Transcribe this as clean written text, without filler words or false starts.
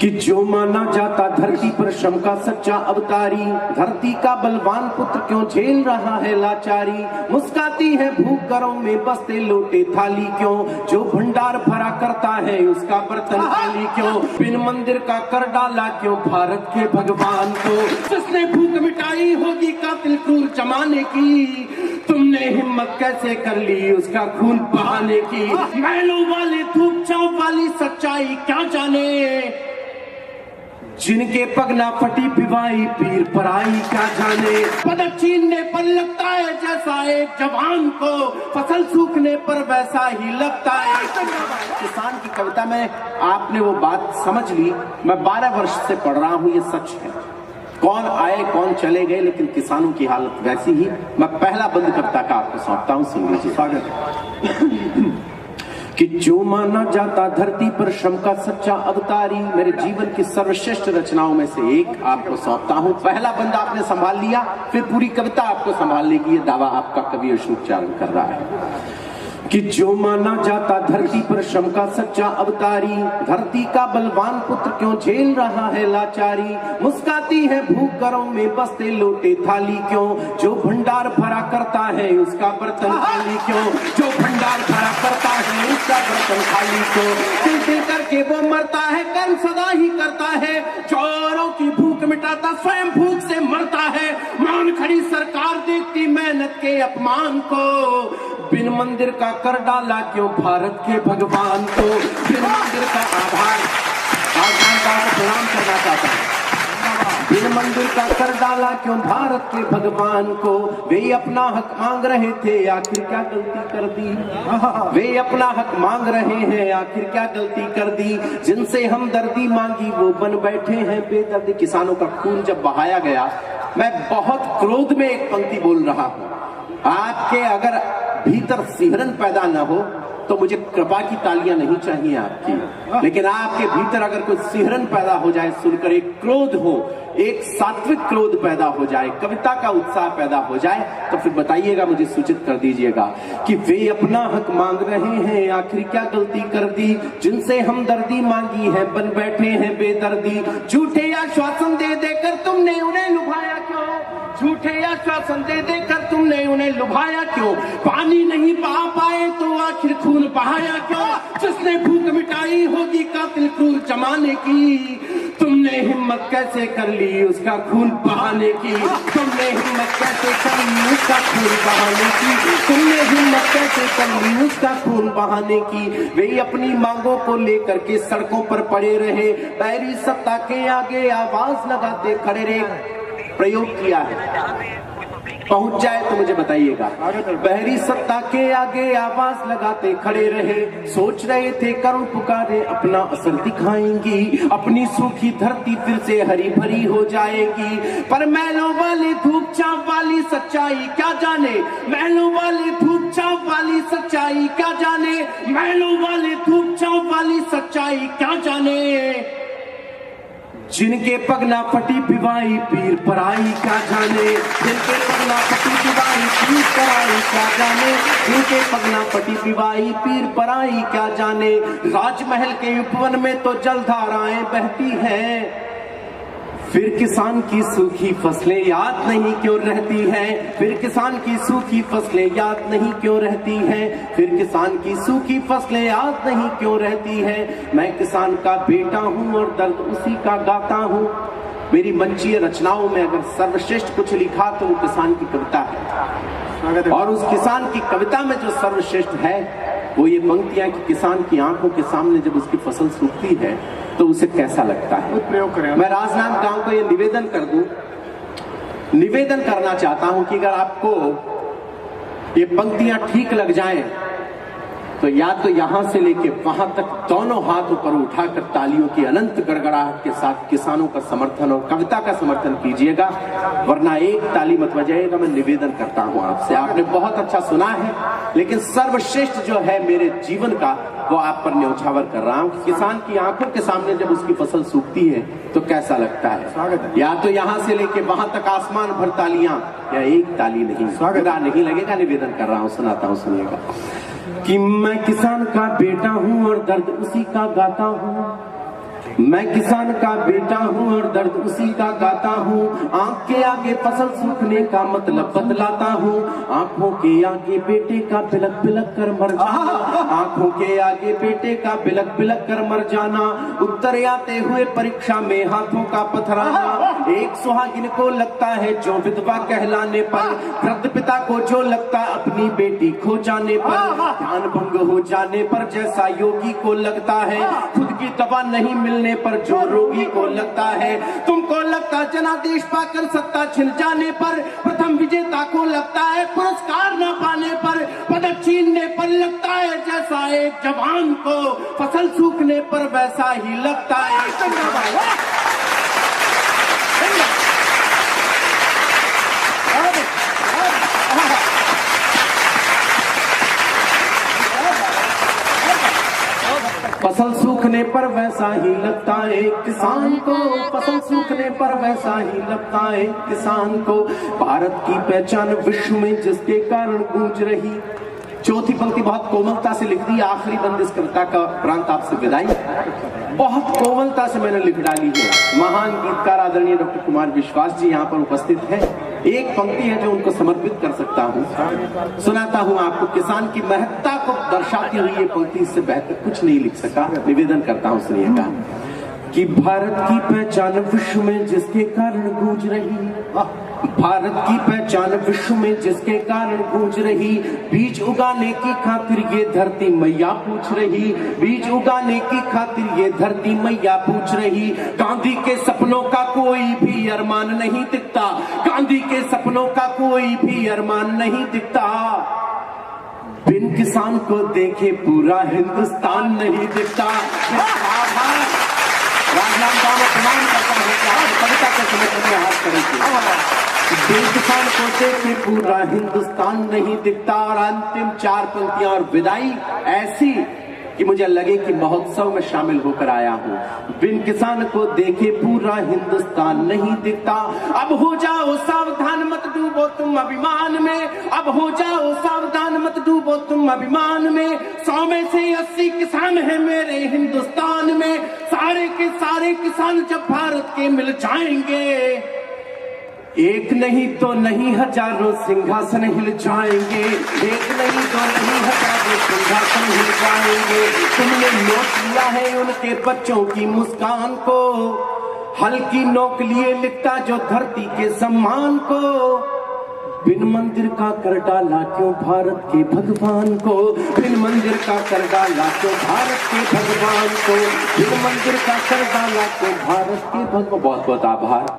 कि जो माना जाता धरती पर श्रम का सच्चा अवतारी, धरती का बलवान पुत्र क्यों झेल रहा है लाचारी। मुस्काती है भूख घरों में बसते लोटे थाली क्यों, जो भंडार भरा करता है उसका बर्तन खाली क्यों। बिन मंदिर का कर डाला क्यों भारत के भगवान को, जिसने भूख मिटाई होगी कातिल क्रूर जमाने की। तुमने हिम्मत कैसे कर ली उसका खून बहाने की। महलों वाले धूप छांव वाली सच्चाई क्या जाने, जिनके पग ना फटी पिवाई पीर पराई क्या जाने। पदक छीनने पर लगता है जैसा एक जवान को, फसल सूखने पर वैसा ही लगता है। किसान की कविता में आपने वो बात समझ ली। मैं 12 वर्ष से पढ़ रहा हूँ, ये सच है। कौन आए कौन चले गए, लेकिन किसानों की हालत वैसी ही। मैं पहला बंद कविता का आपको सौंपता हूँ, सुन लीजिए। स्वागत कि जो माना जाता धरती पर श्रम का सच्चा अवतारी, मेरे जीवन की सर्वश्रेष्ठ रचनाओं में से एक आपको सौंपता हूं। पहला बंदा आपने संभाल लिया, फिर पूरी कविता आपको संभालने की ये दावा आपका कवि अशोक चारण कर रहा है। कि जो माना जाता धरती पर श्रम का सच्चा अवतारी, धरती का बलवान पुत्र क्यों झेल रहा है लाचारी। मुस्काती है भूख घरों में बसते लोटे थाली क्यों, जो भंडार भरा करता है उसका बर्तन खाली क्यों। जो भंडार भरा करता है उसका बर्तन खाली क्यों। दिल दिल करके वो मरता है, कर्म सदा ही करता है। चोरों की भूख मिटाता स्वयं भूख से मरता है। मान खड़ी सरकार देखती मेहनत के अपमान को, बिन मंदिर का कर डाला क्यों भारत के भगवान को। बिन मंदिर का आभार प्रणाम करना चाहता हूँ। बिन मंदिर का कर डाला क्यों भारत के भगवान को। वे अपना हक मांग रहे थे आखिर क्या गलती कर दी। वे अपना हक मांग रहे हैं आखिर क्या गलती कर दी। जिनसे हम दर्दी मांगी वो बन बैठे हैं बेदर्दी। किसानों का खून जब बहाया गया, मैं बहुत क्रोध में एक पंक्ति बोल रहा हूँ। आपके अगर भीतर सिहरन पैदा न हो तो मुझे कृपा की तालियां नहीं चाहिए आपकी, लेकिन आपके भीतर अगर कोई सिहरन पैदा हो जाए सुनकर, एक क्रोध हो, एक सात्विक क्रोध पैदा हो जाए, कविता का उत्साह पैदा हो जाए, तो फिर बताइएगा, मुझे सूचित कर दीजिएगा कि वे अपना हक मांग रहे हैं आखिर क्या गलती कर दी। जिनसे हमदर्दी मांगी है बन बैठे हैं बेदर्दी। झूठे आश्वासन दे देकर तुमने उन्हें लुभाया क्यों। झूठे आश्वासन दे देकर तुमने उन्हें लुभाया क्यों। पानी नहीं बहा पाए तो आखिर खून बहाया क्यों। जिसने भूख मिटाई होगी कातिल क्रूर जमाने की। तुमने हिम्मत कैसे कर ली उसका खून बहाने की। तुमने हिम्मत कैसे कर ली उसका खून बहाने की। तुमने हिम्मत कैसे कर ली उसका खून बहाने की। वे अपनी मांगों को लेकर के सड़कों पर पड़े रहे, बैरी सत्ता के आगे आवाज लगाते खड़े रहे। प्रयोग किया है, पहुंच जाए तो मुझे बताइएगा। बहरी सत्ता के आगे आवाज लगाते खड़े रहे, सोच रहे थे करुण पुकारे अपना असर दिखाएंगी। अपनी सूखी धरती फिर से हरी भरी हो जाएगी। पर महलों वाले धूप छांव वाली सच्चाई क्या जाने। महलों वाले धूप छांव वाली सच्चाई क्या जाने। महलों वाले धूप छांव वाली सच्चाई क्या जाने। जिनके पग ना फटी पिवाई पीर पराई क्या जाने। जिनके पग ना फटी पिवाई पीर पराई क्या जाने। जिनके पग ना फटी पिवाई पीर पराई क्या जाने। राजमहल के उपवन में तो जलधाराएं बहती हैं, फिर किसान की सूखी फसलें याद नहीं क्यों रहती हैं। फिर किसान की सूखी फसलें याद नहीं क्यों रहती हैं। फिर किसान की सूखी फसलें याद नहीं क्यों रहती हैं। मैं किसान का बेटा हूँ और दर्द उसी का गाता हूँ। मेरी मंचीय रचनाओं में अगर सर्वश्रेष्ठ कुछ लिखा तो वो किसान की कविता है। और उस किसान की कविता में जो सर्वश्रेष्ठ है वो ये पंक्तियां कि किसान की आंखों के सामने जब उसकी फसल सूखती है तो उसे कैसा लगता है। प्रयोग करें। मैं राजनांद गांव को ये निवेदन कर दूं, निवेदन करना चाहता हूं कि अगर आपको ये पंक्तियां ठीक लग जाएं तो या तो यहां से लेके वहां तक दोनों हाथ ऊपर उठाकर तालियों की अनंत गड़गड़ाहट के साथ किसानों का समर्थन और कविता का समर्थन कीजिएगा, वरना एक ताली मत बजाइएगा। मैं निवेदन करता हूं आपसे, आपने बहुत अच्छा सुना है, लेकिन सर्वश्रेष्ठ जो है मेरे जीवन का वो आप पर न्यौछावर कर रहा हूं। किसान की आंखों के सामने जब उसकी फसल सूखती है तो कैसा लगता है। या तो यहां से लेके वहां तक आसमान भर तालियां, या एक ताली नहीं, स्वागत नहीं लगेगा। निवेदन कर रहा हूं, सुनाता हूं, सुनिएगा कि मैं किसान का बेटा हूं और दर्द उसी का गाता हूं। मैं किसान का बेटा हूँ और दर्द उसी का गाता हूँ। आंख के आगे फसल सूखने का मतलब बतलाता हूँ। आंखों के आगे बेटे का बिलक बिलक कर मर जाना, आंखों के आगे बेटे का बिलक बिलक कर मर जाना। उत्तर आते हुए परीक्षा में हाथों का पथराना। एक सुहागिन को लगता है जो विधवा कहलाने पर, वृद्ध पिता को जो लगता अपनी बेटी खो जाने पर, ध्यान भंग हो जाने पर जैसा योगी को लगता है, खुद की दवा नहीं मिलने पर जो रोगी को लगता है। तुमको लगता जनादेश पाकर सत्ता छिन जाने पर, प्रथम विजेता को लगता है पुरस्कार न पाने पर, पदक छीनने पर लगता है जैसा एक जवान को, फसल सूखने पर वैसा ही लगता है। फसल सूखने पर वैसा ही लगता है किसान को, फसल सूखने पर वैसा ही लगता है किसान को। भारत की पहचान विश्व में जिसके कारण गूंज रही। चौथी पंक्ति बहुत कोमलता से लिख दी। आखिरी बंद इस कविता का प्रांत आपसे विदाई बहुत कोमलता से मैंने लिख डाली है। महान गीतकार आदरणीय डॉक्टर कुमार विश्वास जी यहाँ पर उपस्थित है। एक पंक्ति है जो उनको समर्पित कर सकता हूँ, सुनाता हूँ आपको। किसान की महत्ता को दर्शाती हुई ये पंक्ति, इससे बेहतर कुछ नहीं लिख सका। निवेदन करता हूँ, सुनिएगा कि भारत की पहचान विश्व में जिसके कारण गूंज रही, भारत की पहचान विश्व में जिसके कारण गूंज रही, बीज उगाने की खातिर ये धरती मैया पूछ रही, बीज उगाने की खातिर ये धरती मैया पूछ रही। गांधी के सपनों का कोई भी अरमान नहीं दिखता, गांधी के सपनों का कोई भी अरमान नहीं दिखता। बिन किसान को देखे पूरा हिंदुस्तान नहीं दिखता। राजनांदगांव में प्रणाम करता हूँ कि आप कविता के समर्थन में हाथ करेंगे। बिन किसान को देखे पूरा हिंदुस्तान नहीं दिखता। और अंतिम चार पंक्तियां और विदाई ऐसी कि मुझे लगे कि महोत्सव में शामिल होकर आया हूँ। बिन किसान को देखे पूरा हिंदुस्तान नहीं दिखता। अब हो जाओ सावधान मत डूबो तुम अभिमान में, अब हो जाओ सावधान मत डूबो तुम अभिमान में। 100 में से 80 किसान है मेरे हिंदुस्तान में। सारे के सारे किसान जब भारत के मिल जाएंगे, एक नहीं तो नहीं हजारों सिंहासन हिल जाएंगे, एक नहीं तो नहीं हजारों सिंहासन हिल जाएंगे। तुमने नोट लिया है उनके बच्चों की मुस्कान को, हल्की नोक लिए लिखता जो धरती के सम्मान को। बिन मंदिर का कर डाला क्यों भारत के भगवान को, बिन मंदिर का कर डाला क्यों भारत के भगवान को, बिन मंदिर का कर डाला क्यों भारत के भगवान। बहुत बहुत आभार।